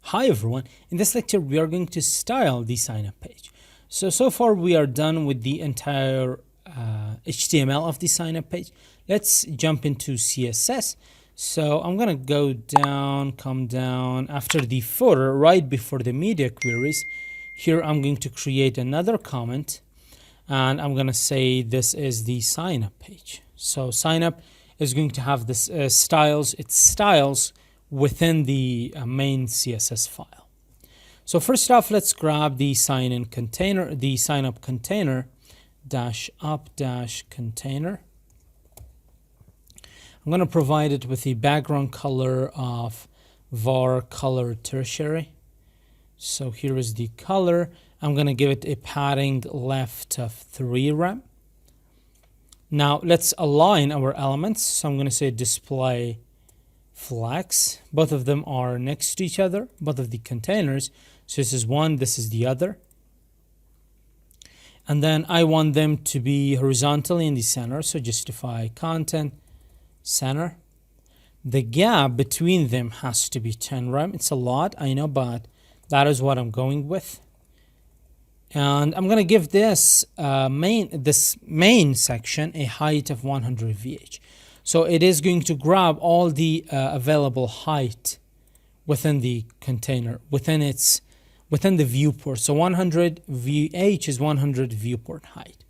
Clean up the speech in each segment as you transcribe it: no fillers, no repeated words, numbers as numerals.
Hi everyone, in this lecture we are going to style the sign up page. So far we are done with the entire HTML of the sign up page. Let's jump into CSS. So I'm gonna go down, come down after the footer, right before the media queries. Here I'm going to create another comment and I'm gonna say this is the sign up page. So sign up is going to have this styles within the main CSS file. So first off, let's grab the sign up container dash up dash container. I'm going to provide it with the background color of var color tertiary. So here is the color. I'm going to give it a padding left of 3 rem. Now let's align our elements. So I'm going to say display flex. Both of them are next to each other, both of the containers. So this is one, this is the other. And then I want them to be horizontally in the center. So justify content center. The gap between them has to be 10 rem. It's a lot, I know, but that is what I'm going with. And I'm going to give this main section a height of 100 VH. So it is going to grab all the available height within the container, within the viewport. So 100 VH is 100 viewport height.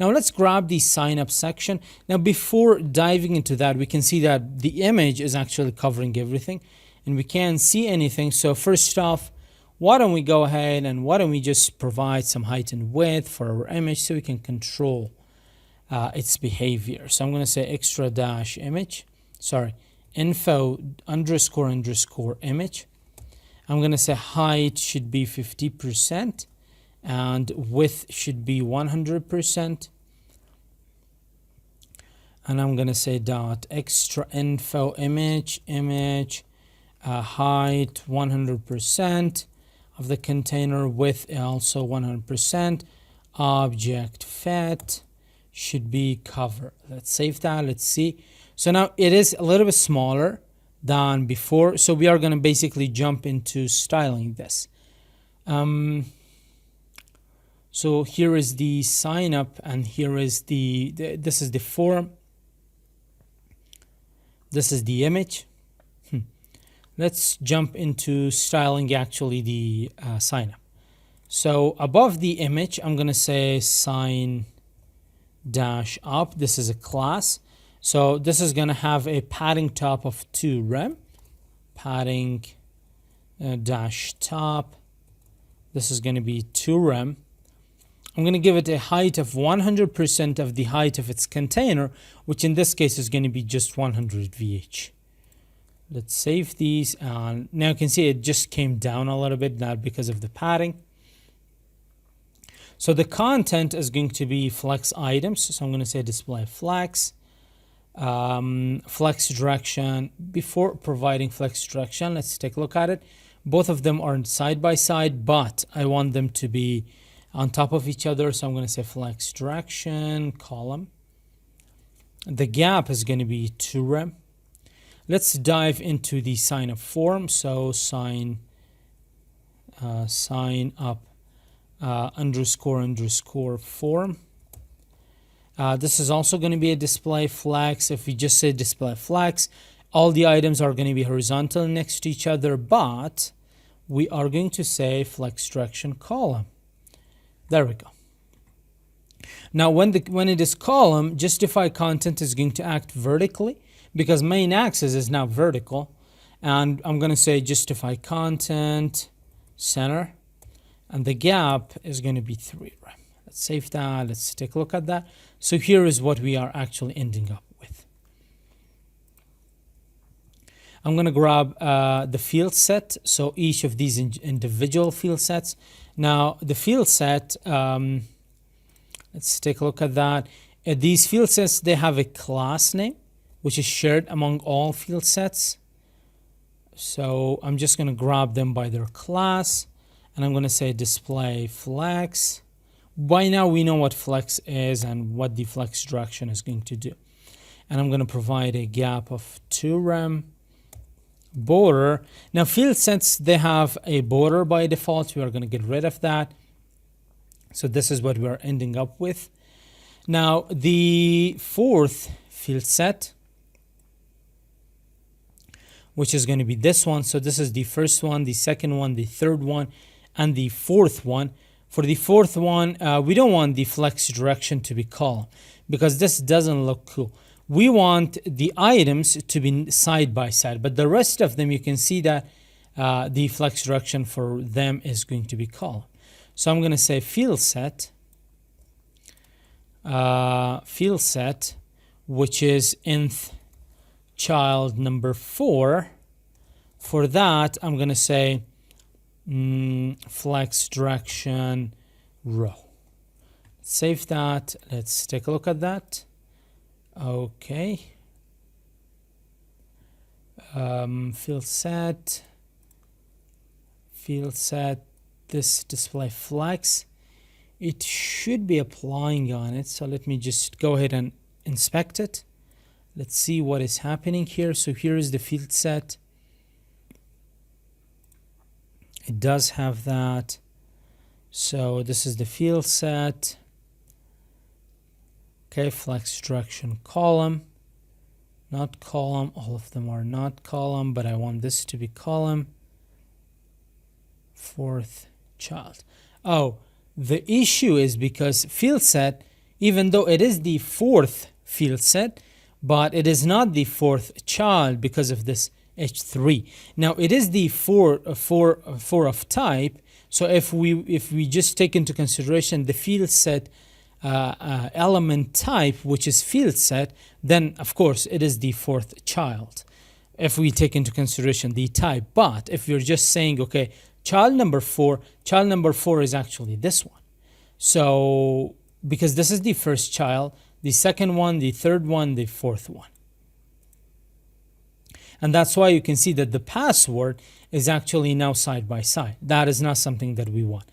Now let's grab the sign up section. Now before diving into that, we can see that the image is actually covering everything and we can't see anything. So first off, why don't we go ahead and why don't we just provide some height and width for our image so we can control its behavior. So I'm going to say extra dash image, info underscore image. I'm going to say height should be 50% and width should be 100%. And I'm going to say dot extra info image height 100% of the container, width also 100%, object fit should be cover. Let's save that. Let's see. So now it is a little bit smaller than before. So we are going to basically jump into styling this. So here is the sign up and here is this is the form. This is the image. Let's jump into styling actually the sign up. So above the image, I'm going to say sign dash up. This is a class. So this is going to have a padding top of 2 rem. Padding dash top. This is going to be 2 rem. I'm going to give it a height of 100% of the height of its container, which in this case is going to be just 100 VH. Let's save these. And now you can see it just came down a little bit, not because of the padding. So the content is going to be flex items. So I'm going to say display flex, flex direction. Before providing flex direction, let's take a look at it. Both of them are side by side, but I want them to be on top of each other. So I'm going to say flex direction column. The gap is going to be 2 rem. Let's dive into the sign up form. So sign up underscore form. This is also going to be a display flex. If we just say display flex, all the items are going to be horizontal next to each other, but we are going to say flex direction column. There we go. Now when it is column, justify content is going to act vertically because main axis is now vertical. And I'm going to say justify content center. And the gap is going to be 3 rem. Let's save that. Let's take a look at that. So here is what we are actually ending up with. I'm going to grab the field set. So each of these individual field sets. Now the field set, let's take a look at that. These field sets, they have a class name, which is shared among all field sets. So I'm just going to grab them by their class. And I'm going to say display flex. By now we know what flex is and what the flex direction is going to do. And I'm going to provide a gap of 2 rem. border. Now field sets, they have a border by default. We are going to get rid of that. So this is what we're ending up with. Now the fourth field set, which is going to be this one. So this is the first one, the second one, the third one, and the fourth one. For the fourth one, we don't want the flex direction to be column because this doesn't look cool. We want the items to be side by side, but the rest of them, you can see that the flex direction for them is going to be column. So I'm going to say field set, which is nth child number 4. For that, I'm going to say flex direction row. Save that. Let's take a look at that. Okay. Field set, this display flex. It should be applying on it. So let me just go ahead and inspect it. Let's see what is happening here. So here is the field set. It does have that. So this is the field set. Okay, flex direction column, not column. All of them are not column, but I want this to be column. Fourth child. Oh, the issue is because field set, even though it is the fourth field set, but it is not the fourth child because of this H3. Now it is the four of type. So if we just take into consideration the field set element type, which is field set, then of course it is the fourth child if we take into consideration the type. But if you're just saying, okay, child number 4 is actually this one. So because this is the first child, the second one, the third one, the fourth one. And that's why you can see that the password is actually now side by side. That is not something that we want.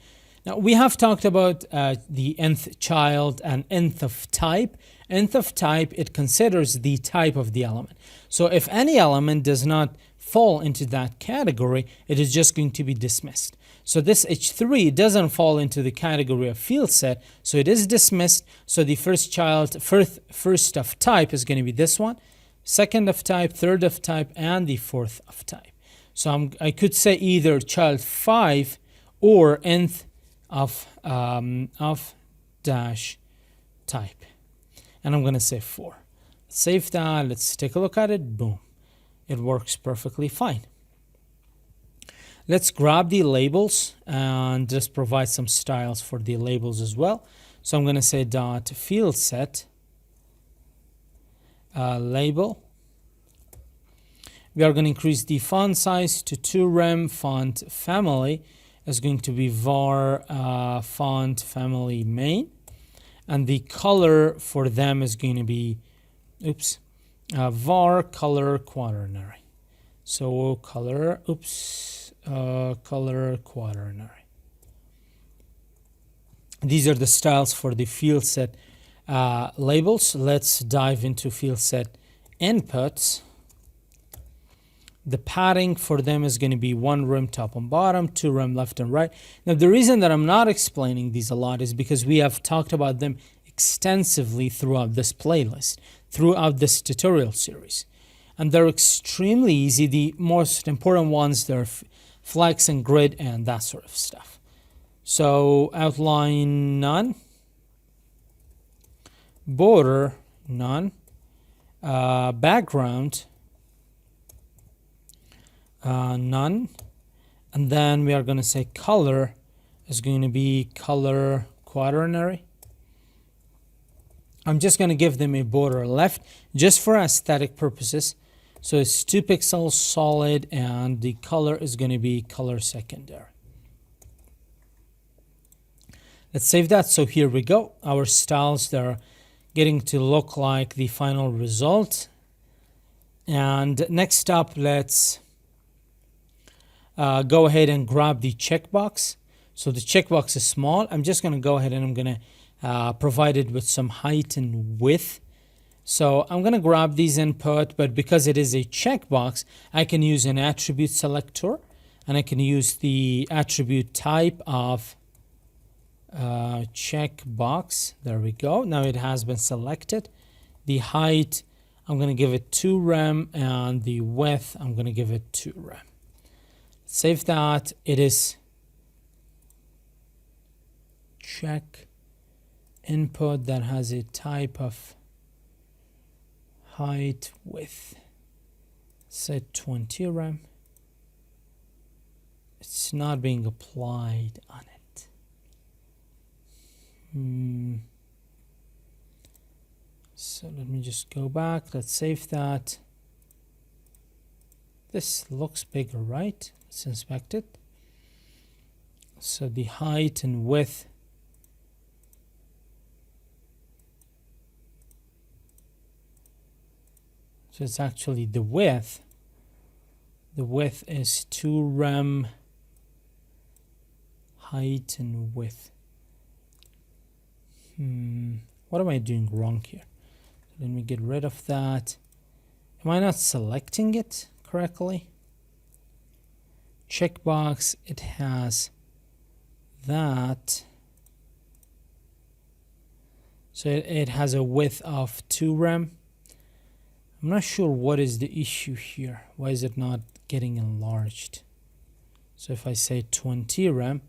Now, we have talked about the nth child and nth of type. Nth of type, it considers the type of the element. So if any element does not fall into that category, it is just going to be dismissed. So this H3 doesn't fall into the category of field set, so it is dismissed. So the first child, first of type is going to be this one, second of type, third of type, and the fourth of type. So I could say either child 5 or nth of dash type, and I'm going to say 4. Save that. Let's take a look at it. Boom, it works perfectly fine. Let's grab the labels and just provide some styles for the labels as well. So I'm going to say dot field set label. We are going to increase the font size to 2 rem. Font family is going to be var font family main, and the color for them is going to be var color quaternary. So color color quaternary. These are the styles for the field set labels. Let's dive into field set inputs. The padding for them is going to be 1 rem top and bottom, 2 rem left and right. Now, the reason that I'm not explaining these a lot is because we have talked about them extensively throughout this playlist, throughout this tutorial series. And they're extremely easy. The most important ones, they're flex and grid and that sort of stuff. So outline none, border none, background none, and then we are going to say color is going to be color quaternary. I'm just going to give them a border left just for aesthetic purposes. So it's 2 pixels solid, and the color is going to be color secondary. Let's save that. So here we go. Our styles, they're getting to look like the final result. And next up, let's go ahead and grab the checkbox. So the checkbox is small. I'm just going to go ahead and I'm going to provide it with some height and width So I'm going to grab these input, but because it is a checkbox, I can use an attribute selector, and I can use the attribute type of checkbox. There we go. Now it has been selected. The height, I'm going to give it 2 rem, and the width, I'm going to give it 2 rem. Save that. It is check input that has a type of height width. Set 20 rem. It's not being applied on it. So let me just go back. Let's save that. This looks bigger, right? Let's inspect it. So the height and width. So it's actually the width. The width is 2 rem. Height and width. What am I doing wrong here? Let me get rid of that. Am I not selecting it correctly? Checkbox, it has that. So it has a width of 2 rem. I'm not sure what is the issue here. Why is it not getting enlarged? So if I say 20 rem,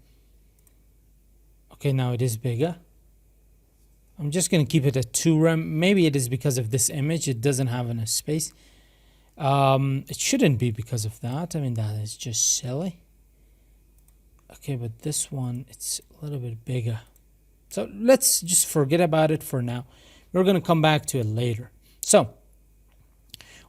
okay, now it is bigger. I'm just going to keep it at 2 rem. Maybe it is because of this image. It doesn't have enough space. It shouldn't be because of that. I mean, that is just silly. Okay, but this one, it's a little bit bigger. So let's just forget about it for now. We're going to come back to it later. So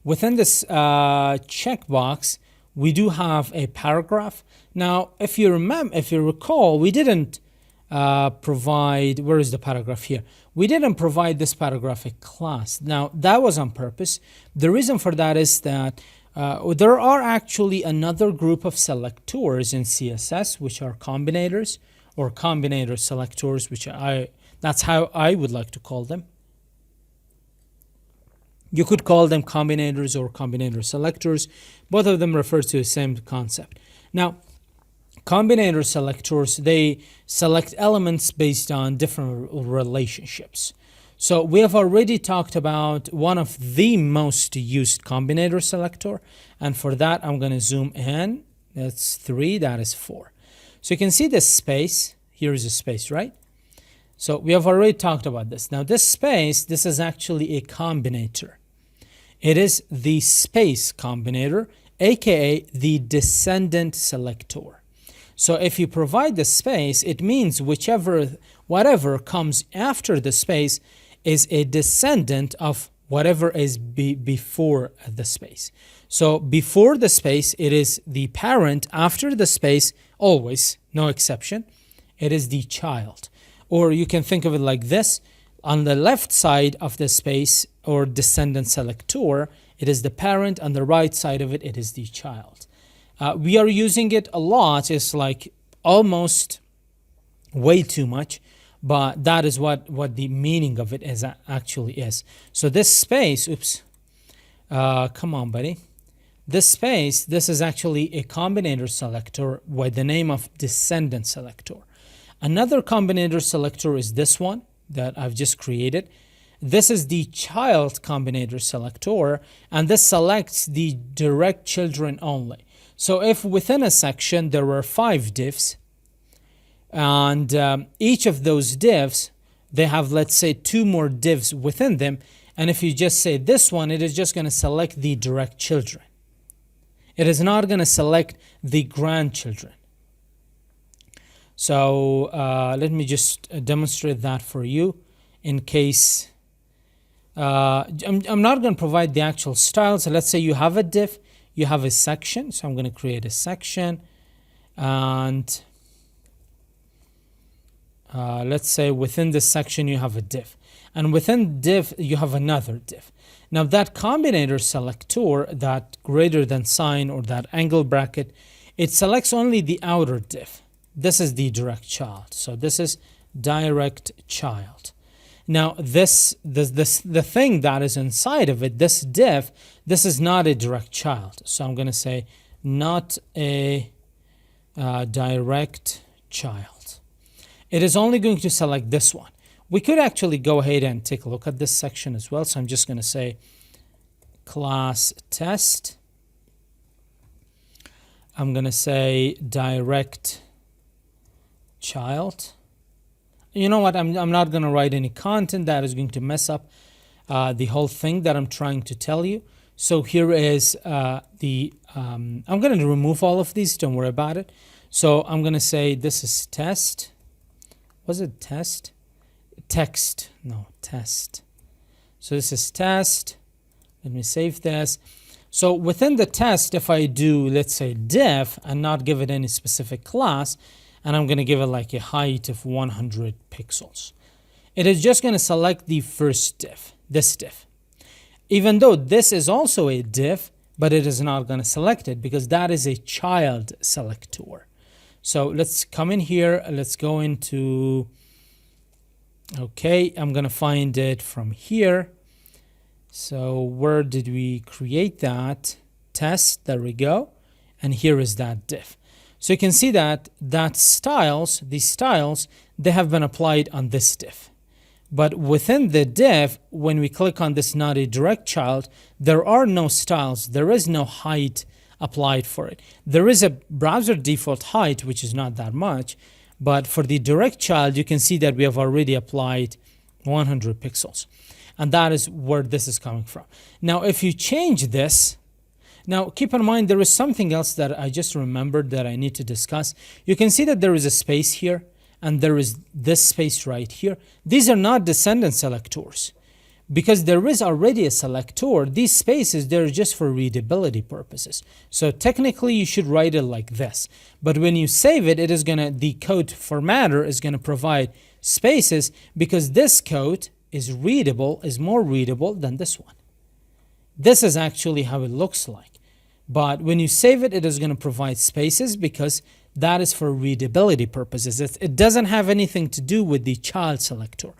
within this checkbox, we do have a paragraph. Now, if you recall, we didn't provide, where is the paragraph here? We didn't provide this paragraph a class. Now, that was on purpose. The reason for that is that there are actually another group of selectors in CSS, which are combinators or combinator selectors, which that's how I would like to call them. You could call them combinators or combinator selectors. Both of them refer to the same concept. Now, combinator selectors, they select elements based on different relationships. So we have already talked about one of the most used combinator selector. And for that, I'm going to zoom in. That's 3, that is 4. So you can see this space. Here is a space, right? So we have already talked about this. Now this space, this is actually a combinator. It is the space combinator, aka the descendant selector. So if you provide the space, it means whatever comes after the space is a descendant of whatever is before the space. So before the space, it is the parent. After the space, always, no exception, it is the child. Or you can think of it like this. On the left side of the space or descendant selector, it is the parent. On the right side of it, it is the child. We are using it a lot. It's like almost way too much, but that is what the meaning of it is actually is. So this space, come on, buddy. This space, this is actually a combinator selector with the name of descendant selector. Another combinator selector is this one that I've just created. This is the child combinator selector, and this selects the direct children only. So if within a section there were 5 divs, and each of those divs, they have, let's say, 2 more divs within them, and if you just say this one, it is just going to select the direct children. It is not going to select the grandchildren. So let me just demonstrate that for you in case I'm not going to provide the actual style. So let's say you have a div, you have a section. So I'm going to create a section, and let's say within this section you have a div, and within div you have another div. Now that combinator selector, that greater than sign or that angle bracket, it selects only the outer div. This is the direct child. So this is direct child. Now the thing that is inside of it, this div, this is not a direct child. So I'm going to say not a direct child. It is only going to select this one. We could actually go ahead and take a look at this section as well. So I'm just going to say class test. I'm going to say direct child. You know what? I'm not going to write any content that is going to mess up the whole thing that I'm trying to tell you. So here is I'm going to remove all of these. Don't worry about it. So I'm going to say this is test. Was it test? Text. No, test. So this is test. Let me save this. So within the test, if I do, let's say div and not give it any specific class, and I'm going to give it like a height of 100 pixels, it is just going to select the first div, this div. Even though this is also a div, but it is not going to select it because that is a child selector. So let's come in here. Let's go into, okay, I'm going to find it from here. So where did we create that? Test, there we go. And here is that div. So you can see that these styles, they have been applied on this div. But within the div, when we click on this not a direct child, there are no styles. There is no height applied for it. There is a browser default height, which is not that much. But for the direct child, you can see that we have already applied 100 pixels. And that is where this is coming from. Now, if you change this, now keep in mind there is something else that I just remembered that I need to discuss. You can see that there is a space here, and there is this space right here. These are not descendant selectors. Because there is already a selector, these spaces, they're just for readability purposes. So technically, you should write it like this. But when you save it, the code formatter is going to provide spaces because this code is more readable than this one. This is actually how it looks like. But when you save it, it is going to provide spaces because that is for readability purposes. It doesn't have anything to do with the child selector.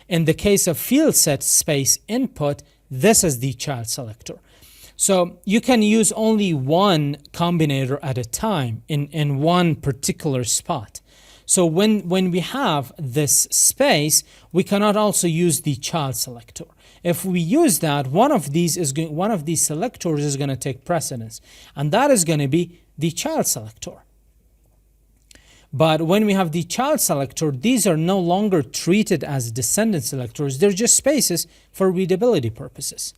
In the case of field set space input, this is the child selector. So you can use only one combinator at a time in one particular spot. So when we have this space, we cannot also use the child selector. If we use that, one of these selectors is going to take precedence, and that is going to be the child selector. But when we have the child selector, these are no longer treated as descendant selectors. They're just spaces for readability purposes.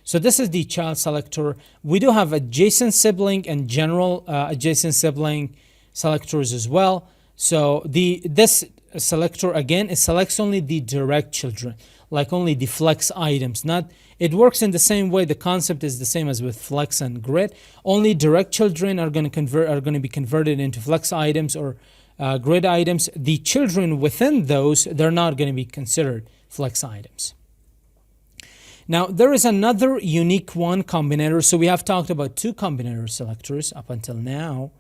So this is the child selector. We do have adjacent sibling and general adjacent sibling selectors as well. So this selector, again, it selects only the direct children, like only the flex items. It works in the same way. The concept is the same as with flex and grid. Only direct children are going to be converted into flex items or grid items. The children within those, they're not going to be considered flex items. Now, there is another unique one combinator. So we have talked about two combinator selectors up until now.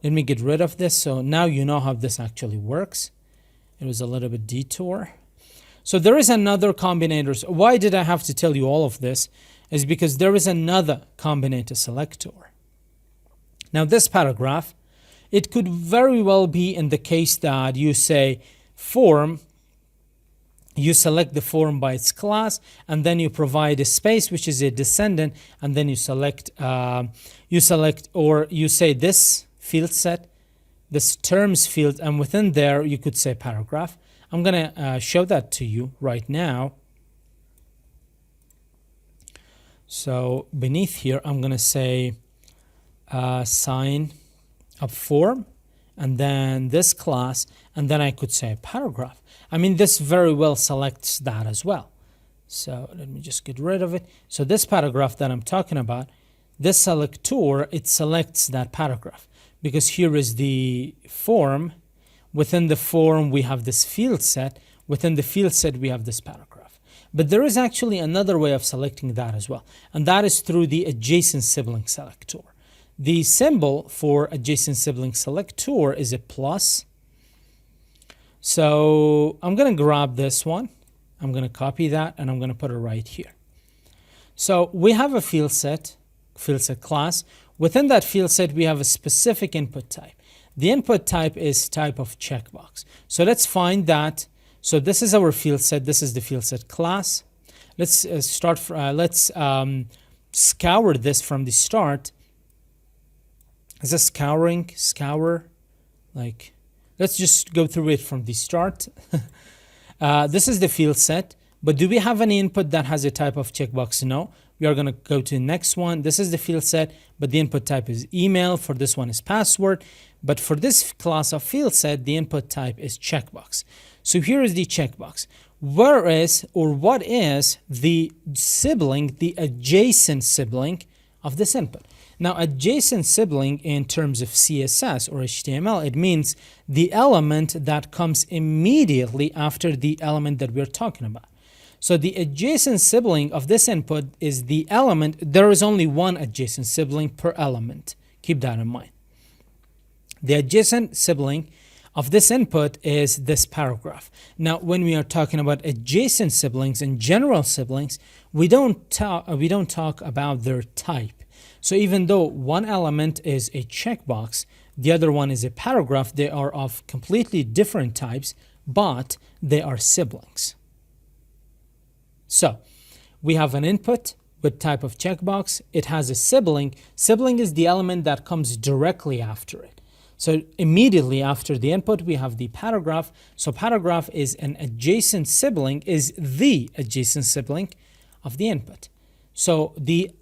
Let me get rid of this. So now you know how this actually works. It was a little bit detour. So there is another combinator. So why did I have to tell you all of this? Is because there is another combinator selector. Now this paragraph, it could very well be in the case that you say form, you select the form by its class, and then you provide a space which is a descendant, and then you select or you say this field set, this terms field, and within there you could say paragraph. I'm going to show that to you right now. So beneath here, I'm going to say sign up form, and then this class, and then I could say paragraph. I mean, this very well selects that as well. So let me just get rid of it. So this paragraph that I'm talking about, this selector, it selects that paragraph because here is the form. Within the form, we have this field set. Within the field set, we have this paragraph. But there is actually another way of selecting that as well, and that is through the adjacent sibling selector. The symbol for adjacent sibling selector is a plus. So I'm going to grab this one, I'm going to copy that and I'm going to put it right here. So we have a field set class. Within that field set, we have a specific input type. The input type is type of checkbox. So let's find that. So this is our field set. This is the field set class. Let's scour this from the start. Is this scouring? Scour? Like, let's just go through it from the start. This is the field set. But do we have any input that has a type of checkbox? No. We are going to go to the next one. This is the field set, but the input type is email. For this one is password. But for this class of field set, the input type is checkbox. So here is the checkbox. Where is, or what is the sibling, the adjacent sibling of this input? Now, adjacent sibling in terms of CSS or HTML, it means the element that comes immediately after the element that we're talking about. So the adjacent sibling of this input is the element. There is only one adjacent sibling per element. Keep that in mind. The adjacent sibling of this input is this paragraph. Now, when we are talking about adjacent siblings and general siblings, we don't talk about their type. So even though one element is a checkbox, the other one is a paragraph, they are of completely different types, but they are siblings. So we have an input with type of checkbox. It has a sibling. Sibling is the element that comes directly after it. So immediately after the input, we have the paragraph. So paragraph is an adjacent sibling, is the adjacent sibling of the input. So the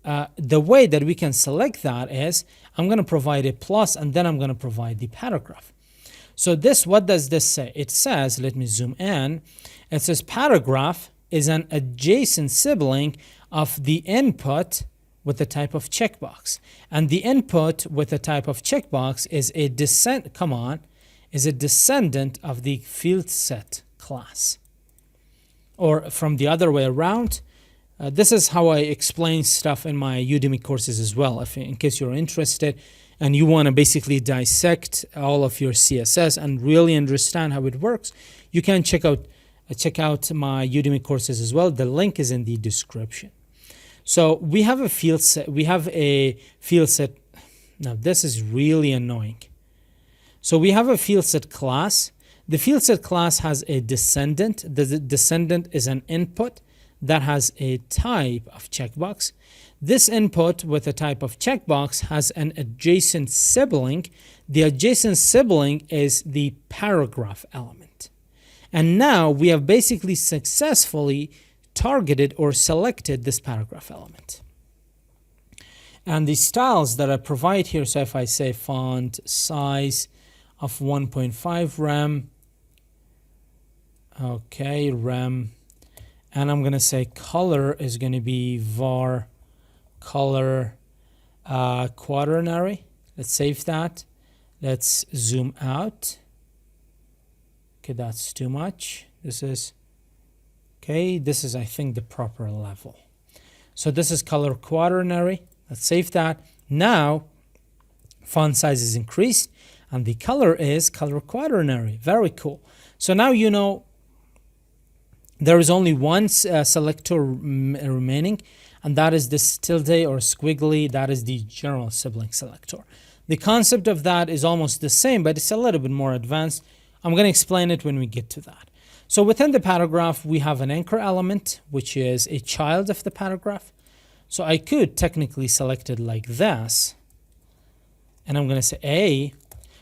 way that we can select that is I'm going to provide a plus and then I'm going to provide the paragraph. So this, what does this say? It says, let me zoom in. It says paragraph is an adjacent sibling of the input with the type of checkbox. And the input with the type of checkbox is a descendant of the field set class. Or from the other way around, this is how I explain stuff in my Udemy courses as well. In case you're interested and you want to basically dissect all of your CSS and really understand how it works, you can check out my Udemy courses as well. The link is in the description. So we have a field set. Now this is really annoying. So we have a field set class. The field set class has a descendant. The descendant is an input that has a type of checkbox. This input with a type of checkbox has an adjacent sibling. The adjacent sibling is the paragraph element. And now we have basically successfully targeted or selected this paragraph element. And the styles that I provide here, so if I say font size of 1.5 rem, okay, rem, and I'm going to say color is going to be var color quaternary. Let's save that. Let's zoom out. Okay, that's too much. This is, I think, the proper level. So this is color quaternary. Let's save that. Now, font size is increased, and the color is color quaternary. Very cool. So now you know there is only one selector remaining, and that is this tilde or squiggly. That is the general sibling selector. The concept of that is almost the same, but it's a little bit more advanced. I'm going to explain it when we get to that. So within the paragraph, we have an anchor element, which is a child of the paragraph. So I could technically select it like this, and I'm going to say A.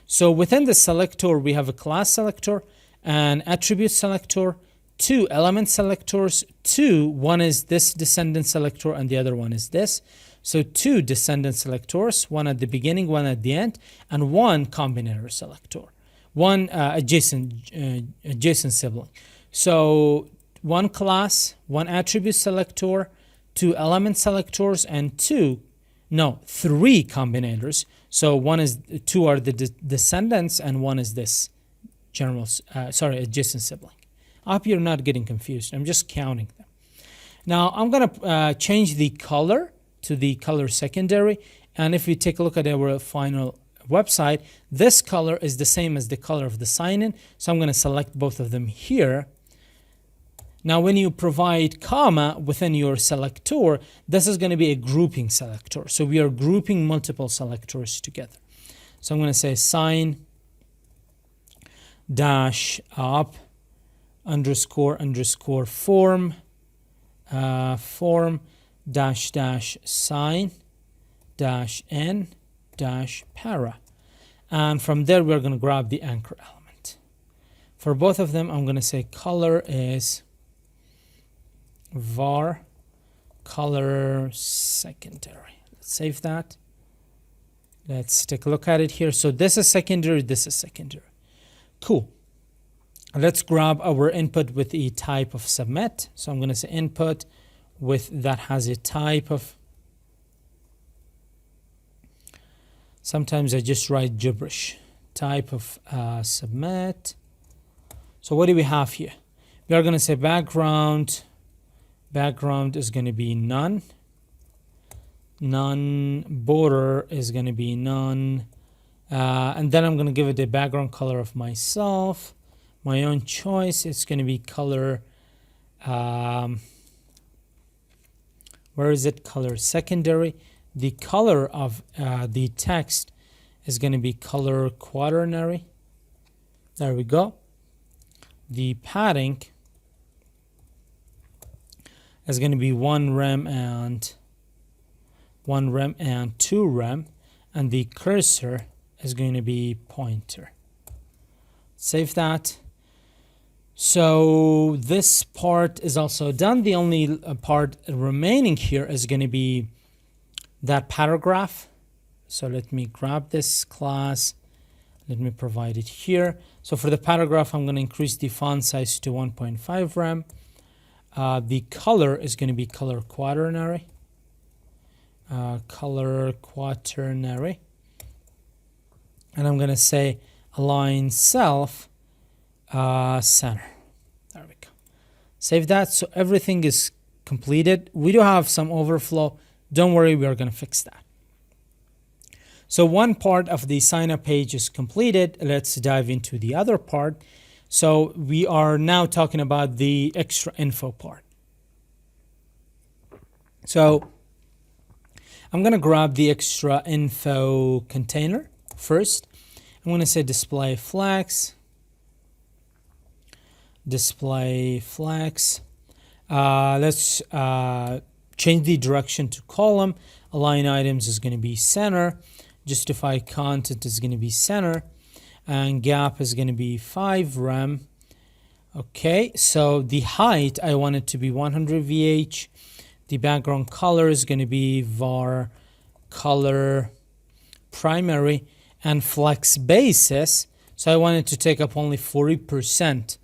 So within the selector, we have a class selector, an attribute selector, two element selectors, one is this descendant selector and the other one is this. So two descendant selectors, one at the beginning, one at the end, and one combinator selector, one adjacent sibling. So one class, one attribute selector, two element selectors, and three combinators. So two are the descendants and one is this adjacent sibling. I hope you're not getting confused. I'm just counting them. Now I'm going to change the color to the color secondary. And if we take a look at our final website, this color is the same as the color of the sign-in. So I'm going to select both of them here. Now, when you provide comma within your selector, this is going to be a grouping selector. So we are grouping multiple selectors together. So I'm going to say sign dash up underscore underscore form form dash dash sign dash n dash para. And from there, we're going to grab the anchor element. For both of them, I'm going to say color is var color secondary. Let's save that. Let's take a look at it here. So this is secondary, this is secondary. Cool. Let's grab our input with the type of submit. So I'm going to say input with that has a type of, sometimes I just write gibberish, type of submit. So what do we have here? We are going to say background is going to be none. None border is going to be none. And then I'm going to give it a background color of myself. My own choice. It's going to be color. Where is it? Color secondary. The color of the text is going to be color quaternary. There we go. The padding is going to be 1 rem and 2 rem, and the cursor is going to be pointer. Save that. So this part is also done. The only part remaining here is going to be that paragraph. So let me grab this class. Let me provide it here. So for the paragraph, I'm going to increase the font size to 1.5 rem. The color is going to be color quaternary. Color quaternary. And I'm going to say align self center. There we go. Save that. So everything is completed. We do have some overflow. Don't worry, we are going to fix that. So one part of the sign up page is completed. Let's dive into the other part. So we are now talking about the extra info part. So I'm going to grab the extra info container first. I'm going to say display flex. Display flex. Let's change the direction to column. Align items is going to be center. Justify content is going to be center. And gap is going to be 5 rem. Okay, so the height, I want it to be 100 VH. The background color is going to be var color primary, and flex basis. So I want it to take up only 40%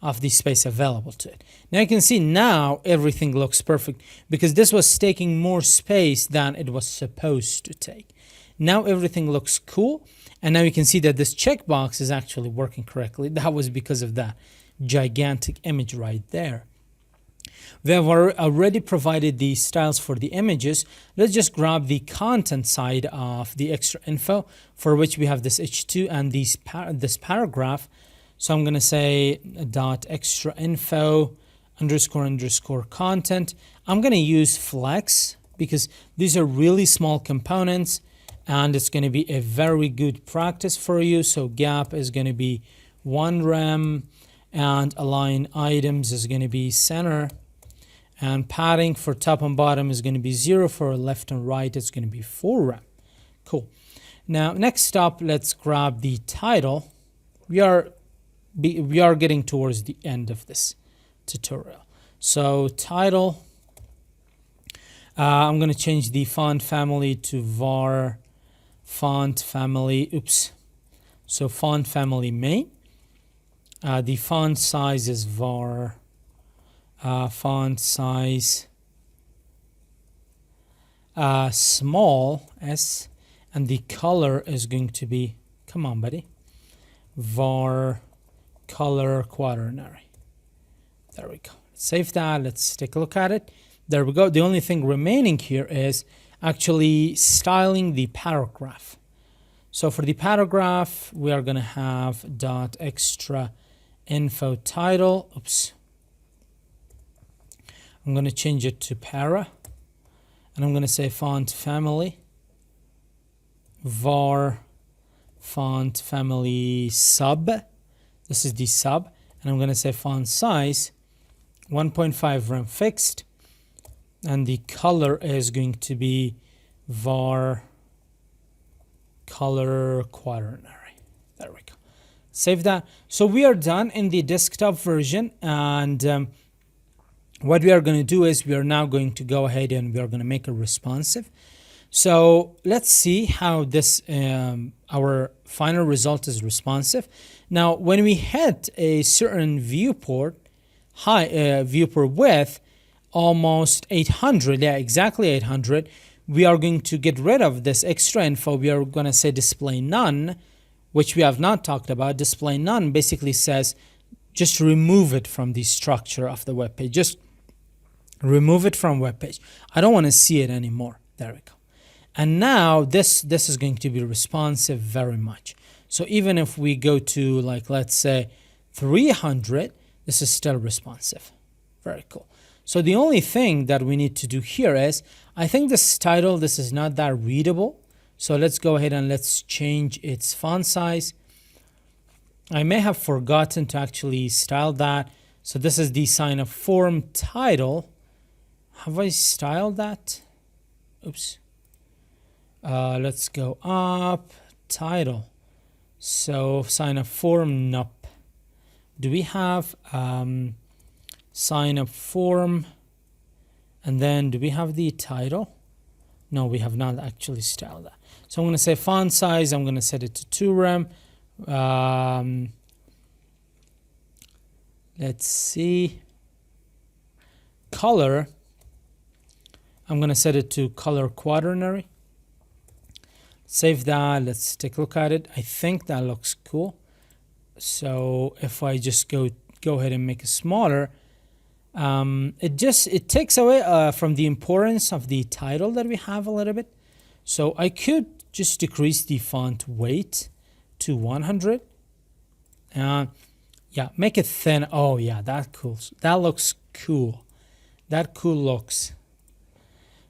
of the space available to it. Now you can see now everything looks perfect because this was taking more space than it was supposed to take. Now everything looks cool. And now you can see that this checkbox is actually working correctly. That was because of that gigantic image right there. We have already provided the styles for the images. Let's just grab the content side of the extra info, for which we have this H2 and this paragraph. So I'm going to say dot extra info underscore underscore content. I'm going to use flex because these are really small components. And it's going to be a very good practice for you. So gap is going to be 1 rem, and align items is going to be center. And padding for top and bottom is going to be 0. For left and right, it's going to be 4 rem. Cool. Now, next up, let's grab the title. We are getting towards the end of this tutorial. So title, I'm going to change the font family to var font family, so font family main. The font size is var font size small s, and the color is going to be, come on buddy, var color quaternary. There we go. Save that. Let's take a look at it. There we go. The only thing remaining here is actually styling the paragraph. So for the paragraph, we are going to have dot extra info title. I'm going to change it to para, and I'm going to say font family var font family sub. This is the sub, and I'm going to say font size 1.5 rem fixed, and the color is going to be var color quaternary. There we go. Save that. So we are done in the desktop version, and what we are going to do is we are now going to go ahead and we are going to make it responsive. So let's see how this our final result is responsive. Now when we hit a certain viewport viewport width, almost 800, yeah, exactly 800, we are going to get rid of this extra info. We are going to say display none, which we have not talked about. Display none basically says just remove it from the structure of the web page. Just remove it from web page. I don't want to see it anymore. There we go. And now this is going to be responsive very much. So even if we go to, like, let's say 300, this is still responsive. Very cool. So the only thing that we need to do here is, I think this title, this is not that readable. So let's go ahead and let's change its font size. I may have forgotten to actually style that. So this is the sign up form title. Have I styled that? Oops. Let's go up, title. So sign up form, nope. Do we have sign up form, and then do we have the title? No, we have not actually styled that. So I'm going to say font size, I'm going to set it to 2 rem. Let's see. Color, I'm going to set it to color quaternary. Save that. Let's take a look at it. I think that looks cool. So if I just go ahead and make it smaller, it takes away from the importance of the title that we have a little bit. So I could just decrease the font weight to 100. Yeah, make it thin. Oh yeah, that looks cool. That cool looks.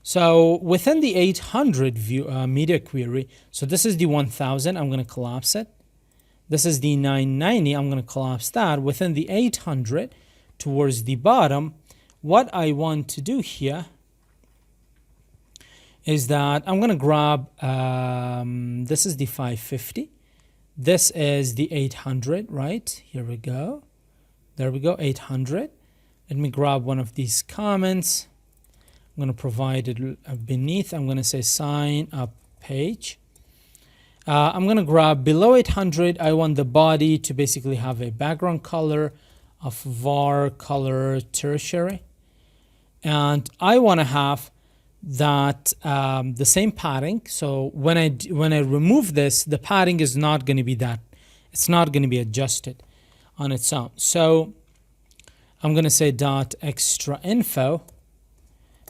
So within the 800 view media query, so this is the 1000, I'm going to collapse it. This is the 990, I'm going to collapse that. Within the 800, towards the bottom, what I want to do here is that I'm going to grab, this is the 550. This is the 800, right? Here we go. There we go, 800. Let me grab one of these comments. I'm going to provide it beneath. I'm going to say sign up page. I'm going to grab below 800. I want the body to basically have a background color of var color tertiary. And I want to have that the same padding. So when I remove this, the padding is not going to be that. It's not going to be adjusted on its own. So I'm going to say dot extra info.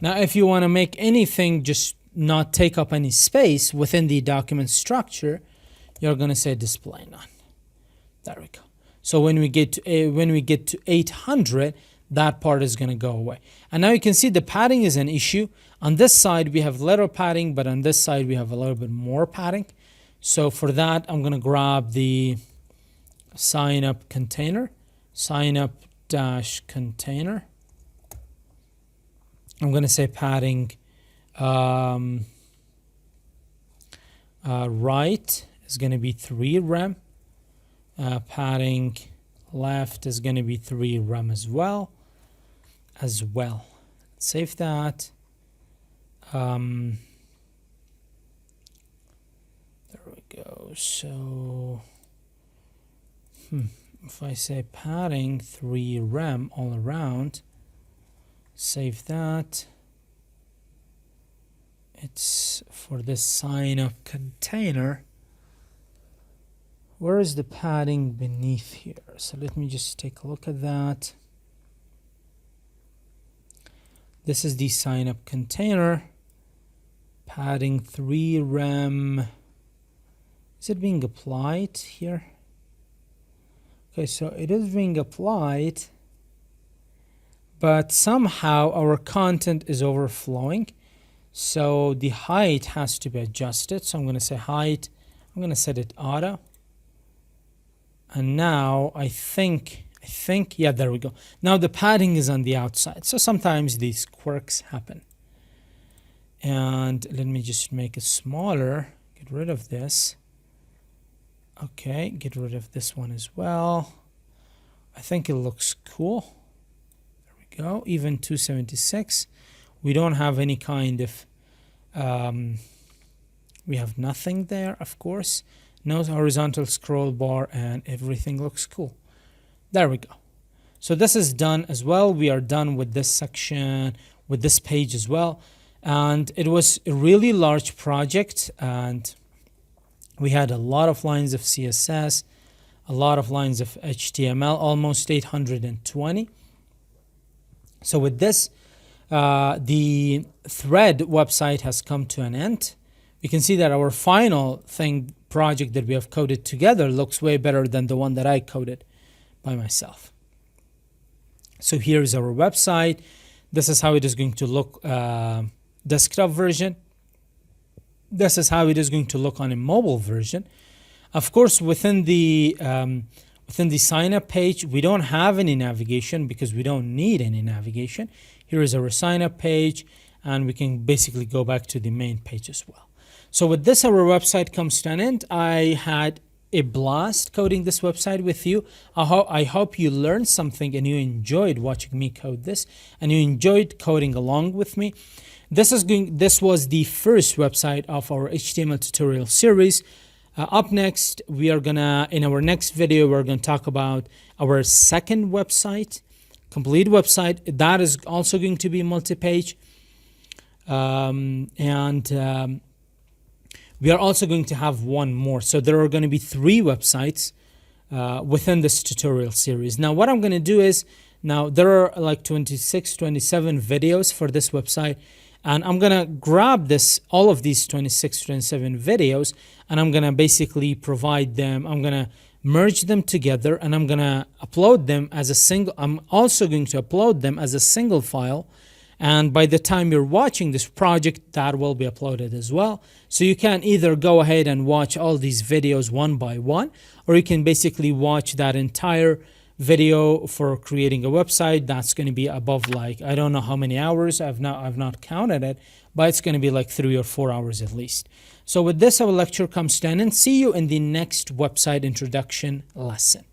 Now, if you want to make anything just not take up any space within the document structure, you're going to say display none. There we go. So when we get to 800, that part is going to go away. And now you can see the padding is an issue. On this side, we have little padding, but on this side, we have a little bit more padding. So for that, I'm going to grab the sign up container, sign up dash container. I'm going to say padding right is going to be 3 rem. Padding left is going to be 3 rem as well. Save that. There we go. So if I say padding 3 rem all around, save that. It's for this sign up container. Where is the padding beneath here? So let me just take a look at that. This is the sign up container. Padding 3 rem. Is it being applied here? Okay, so it is being applied, but somehow our content is overflowing. So the height has to be adjusted. So I'm going to say height. I'm going to set it auto. And now I think, yeah, there we go. Now the padding is on the outside. So sometimes these quirks happen. And let me just make it smaller. Get rid of this. Okay, get rid of this one as well. I think it looks cool. There we go. Even 276. We don't have any kind of, we have nothing there, of course. No horizontal scroll bar, and everything looks cool. There we go. So this is done as well. We are done with this section, with this page as well. And it was a really large project, and we had a lot of lines of CSS, a lot of lines of HTML, almost 820. So with this, the thread website has come to an end. We can see that our final project that we have coded together looks way better than the one that I coded by myself. So here's our website. This is how it is going to look, desktop version. This is how it is going to look on a mobile version. Of course, within the sign up page, we don't have any navigation because we don't need any navigation. Here is our sign up page, and we can basically go back to the main page as well. So with this, our website comes to an end. I had a blast coding this website with you. I hope you learned something and you enjoyed watching me code this, and you enjoyed coding along with me. This was the first website of our HTML tutorial series. Up next, in our next video, we're gonna talk about our second website, complete website. That is also going to be multi-page. We are also going to have one more. So there are going to be 3 websites within this tutorial series. Now, what I'm going to do is, now there are like 26, 27 videos for this website. And I'm going to grab all of these 26, 27 videos, and I'm going to basically provide them. I'm going to merge them together, and I'm going to upload them as a single. I'm also going to upload them as a single file. And by the time you're watching this project, that will be uploaded as well. So you can either go ahead and watch all these videos one by one, or you can basically watch that entire video for creating a website. That's going to be above, like, I don't know how many hours. I've not counted it, but it's going to be like 3 or 4 hours at least. So with this, our lecture comes to an end. See you in the next website introduction lesson.